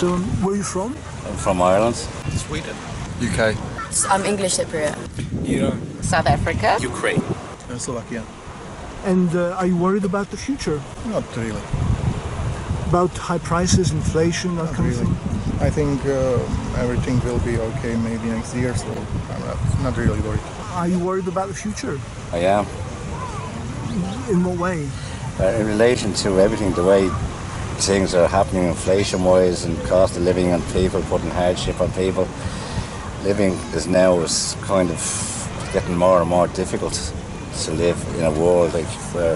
So, where are you from? I'm from Ireland. Sweden. UK. I'm English Cypriot. Iran. South Africa. Ukraine. Slovakia. And are you worried about the future? Not really. About high prices, inflation, that kind of thing? I think everything will be okay maybe next year, so I'm not really worried. Are you worried about the future? I am. In what way? In relation to everything, the way things are happening inflation-wise and cost of living on people, putting hardship on people. Living is kind of getting more and more difficult to live in a world where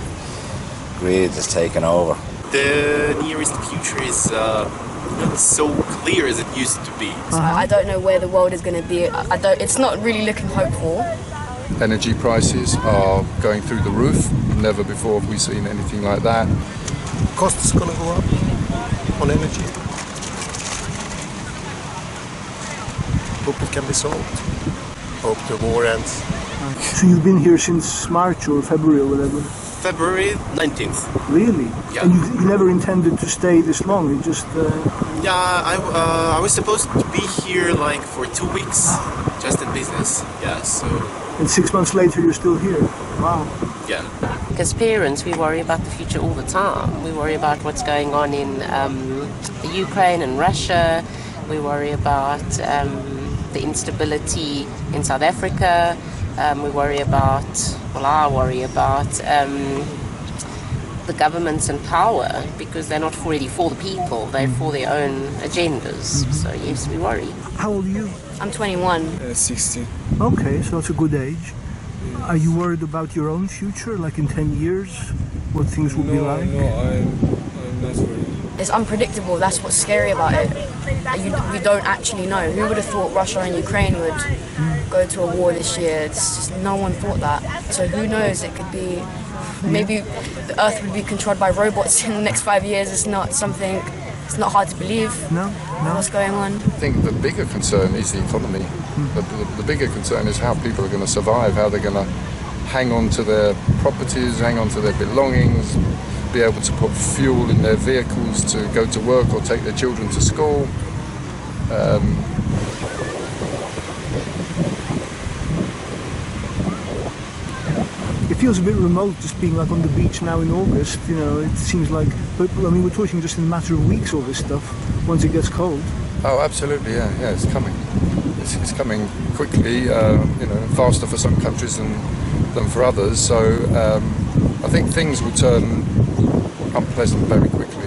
greed is taking over. The nearest future is not so clear as it used to be. I don't know where the world is going to be. It's not really looking hopeful. Energy prices are going through the roof. Never before have we seen anything like that. Costs gonna go up on energy. Hope it can be solved. Hope the war ends. So you've been here since March or February or whatever? February 19th. Really? Yeah. And you never intended to stay this long? You just... Yeah, I was supposed to be here like for 2 weeks, just in business. Yeah, so... And 6 months later you're still here? Wow. Yeah. As parents, we worry about the future all the time. We worry about what's going on in the Ukraine and Russia. We worry about the instability in South Africa. We worry about, I worry about the governments in power, because they're not really for the people, they're for their own agendas. So yes, we worry. How old are you? I'm 21. 16. Okay, so that's a good age. Are you worried about your own future, like in 10 years? What things will be like? No, I'm not worried. It's unpredictable. That's what's scary about it. We don't actually know. Who would have thought Russia and Ukraine would go to a war this year? It's just, no one thought that. So who knows? It could be, maybe the Earth would be controlled by robots in the next 5 years. It's not something, it's not hard to believe. No. What's going on. I think the bigger concern is the economy. The bigger concern is how people are going to survive, how they're going to hang on to their properties, hang on to their belongings, be able to put fuel in their vehicles to go to work or take their children to school. It feels a bit remote just being like on the beach now in August, you know, it seems like, but I mean we're talking just in a matter of weeks all this stuff, once it gets cold. Oh, absolutely, yeah, it's coming. It's coming quickly, faster for some countries than for others, so I think things will turn unpleasant very quickly.